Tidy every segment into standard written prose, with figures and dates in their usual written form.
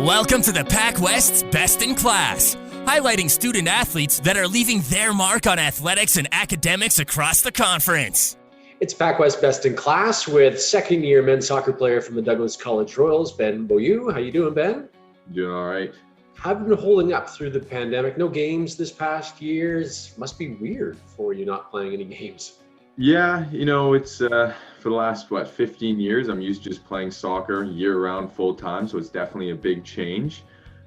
Welcome to the PACWEST's Best in Class, highlighting student athletes that are leaving their mark on athletics and academics across the conference. It's PACWEST Best in Class with second-year men's soccer player from the Douglas College Royals, Ben Beaulieu. How you doing, Ben? Doing all right. How have you been holding up through the pandemic? No games this past year. Must be weird for you not playing any games. Yeah, it's for the last 15 years I'm used to just playing soccer year-round full-time, so it's definitely a big change.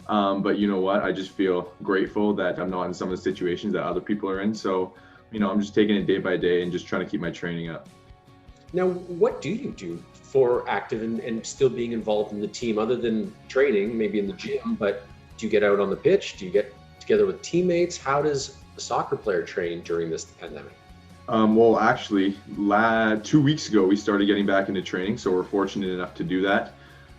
But you know what? I just feel grateful that I'm not in some of the situations that other people are in. So, I'm just taking it day by day and just trying to keep my training up. Now, what do you do for active and still being involved in the team other than training, maybe in the gym, but do you get out on the pitch? Do you get together with teammates? How does a soccer player train during this pandemic? Well, actually, 2 weeks ago, we started getting back into training, so we're fortunate enough to do that.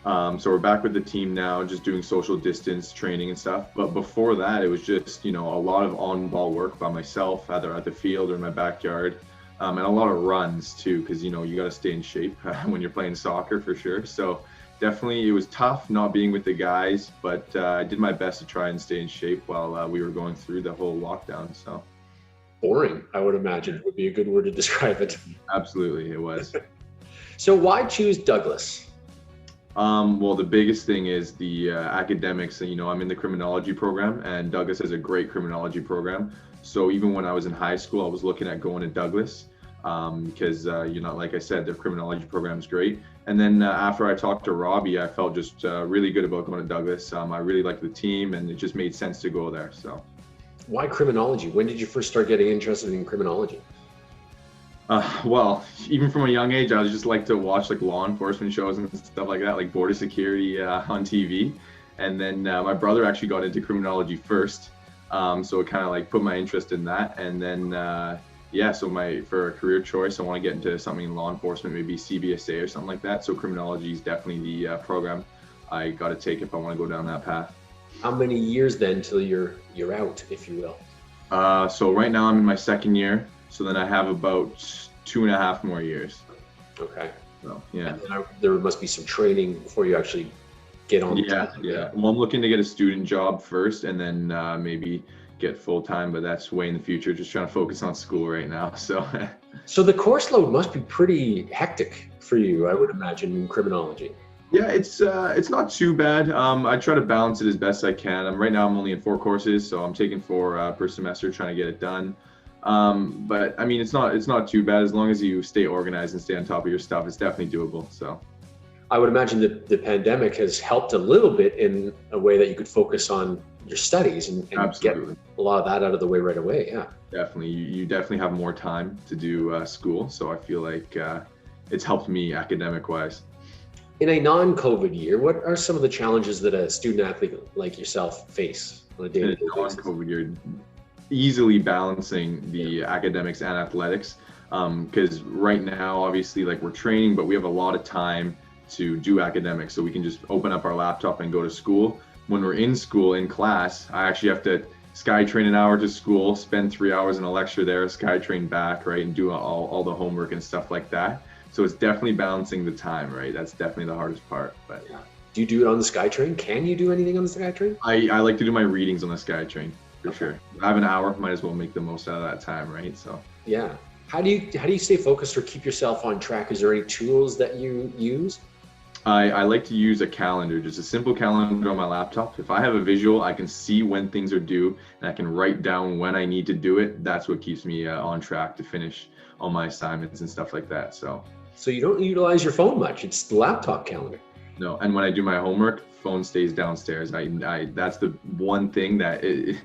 So we're back with the team now, just doing social distance training and stuff. But before that, it was just, a lot of on-ball work by myself, either at the field or in my backyard, and a lot of runs too, because, you got to stay in shape when you're playing soccer for sure. So definitely it was tough not being with the guys, but I did my best to try and stay in shape while we were going through the whole lockdown. So. Boring, I would imagine, would be a good word to describe it. Absolutely, it was. So why choose Douglas? Well, the biggest thing is the academics. I'm in the criminology program, and Douglas has a great criminology program. So even when I was in high school, I was looking at going to Douglas because, like I said, their criminology program is great. And then after I talked to Robbie, I felt just really good about going to Douglas. I really liked the team, and it just made sense to go there. So. Why criminology? When did you first start getting interested in criminology? Well, even from a young age, I was just like to watch like law enforcement shows and stuff like that, like border security on TV. And then my brother actually got into criminology first. So it kind of like put my interest in that. And then, so for a career choice, I want to get into something in law enforcement, maybe CBSA or something like that. So criminology is definitely the program I got to take if I want to go down that path. How many years then till you're out, if you will? So right now I'm in my second year. So then I have about 2.5 more years. Okay. So, yeah. And then there must be some training before you actually get on. Yeah. Well, I'm looking to get a student job first and then maybe get full-time, but that's way in the future. Just trying to focus on school right now. So. So the course load must be pretty hectic for you, I would imagine, in criminology. Yeah, it's not too bad. I try to balance it as best I can. Right now I'm only in 4 courses, so I'm taking 4 per semester, trying to get it done. But I mean, it's not too bad as long as you stay organized and stay on top of your stuff. It's definitely doable. So. I would imagine that the pandemic has helped a little bit in a way that you could focus on your studies and get a lot of that out of the way right away. Yeah. Definitely, you definitely have more time to do school. So I feel like it's helped me academic-wise. In a non-COVID year, what are some of the challenges that a student athlete like yourself face on a day-to-day basis? Non-COVID year, easily balancing the academics and athletics, because right now, obviously, like we're training, but we have a lot of time to do academics, so we can just open up our laptop and go to school. When we're in school, in class, I actually have to SkyTrain an hour to school, spend 3 hours in a lecture there, SkyTrain back, right, and do all the homework and stuff like that. So it's definitely balancing the time, right? That's definitely the hardest part. But yeah. Do you do it on the SkyTrain? Can you do anything on the SkyTrain? I like to do my readings on the SkyTrain for sure. I have an hour, might as well make the most out of that time, right? So yeah. How do you stay focused or keep yourself on track? Is there any tools that you use? I like to use a calendar, just a simple calendar on my laptop. If I have a visual, I can see when things are due and I can write down when I need to do it. That's what keeps me on track to finish all my assignments and stuff like that. So you don't utilize your phone much. It's the laptop calendar. No, and when I do my homework, phone stays downstairs. I that's the one thing that it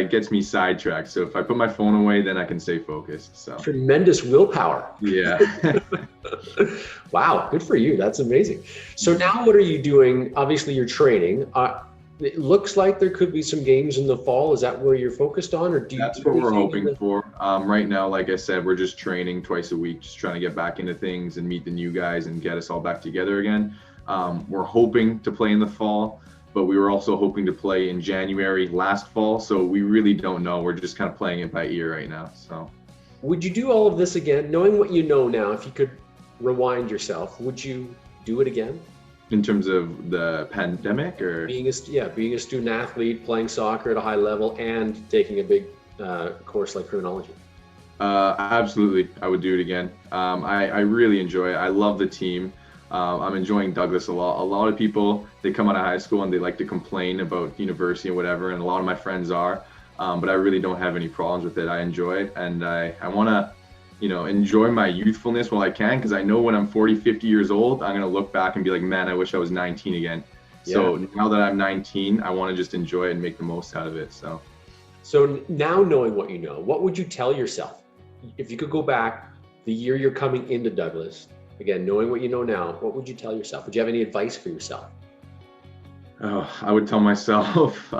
gets me sidetracked. So if I put my phone away, then I can stay focused. So tremendous willpower. Yeah. Wow, good for you. That's amazing. So now what are you doing? Obviously you're training. It looks like there could be some games in the fall. Is that where you're focused on, or That's what we're hoping for. Right now, like I said, we're just training twice a week, just trying to get back into things and meet the new guys and get us all back together again. We're hoping to play in the fall, but we were also hoping to play in January last fall. So we really don't know. We're just kind of playing it by ear right now. So, would you do all of this again, knowing what you know now? If you could rewind yourself, would you do it again? In terms of the pandemic, or being a student athlete, playing soccer at a high level, and taking a big course like criminology? Absolutely, I would do it again. I really enjoy it. I love the team. I'm enjoying Douglas a lot. A lot of people, they come out of high school and they like to complain about university and whatever, and a lot of my friends are, but I really don't have any problems with it. I enjoy it, and I want to, enjoy my youthfulness while I can, because I know when I'm 40, 50 years old, I'm going to look back and be like, man, I wish I was 19 again. Yeah. So now that I'm 19, I want to just enjoy it and make the most out of it. So now, knowing what you know, what would you tell yourself? If you could go back the year you're coming into Douglas, again, knowing what you know now, what would you tell yourself? Would you have any advice for yourself? Oh, I would tell myself,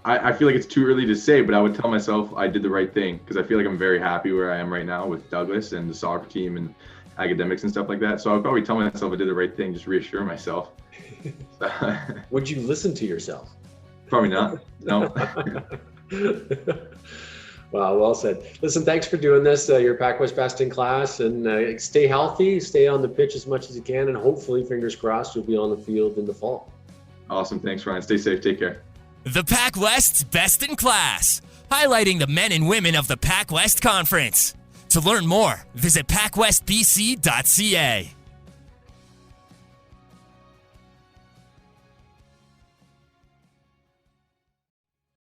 I feel like it's too early to say, but I would tell myself I did the right thing, because I feel like I'm very happy where I am right now with Douglas and the soccer team and academics and stuff like that. So I would probably tell myself I did the right thing, just reassure myself. Would you listen to yourself? Probably not. No. Wow, well said. Listen, thanks for doing this. You're PACWEST best in class, and stay healthy, stay on the pitch as much as you can, and hopefully, fingers crossed, you'll be on the field in the fall. Awesome. Thanks, Ryan. Stay safe. Take care. The PACWEST's best in class, highlighting the men and women of the PACWEST Conference. To learn more, visit pacwestbc.ca.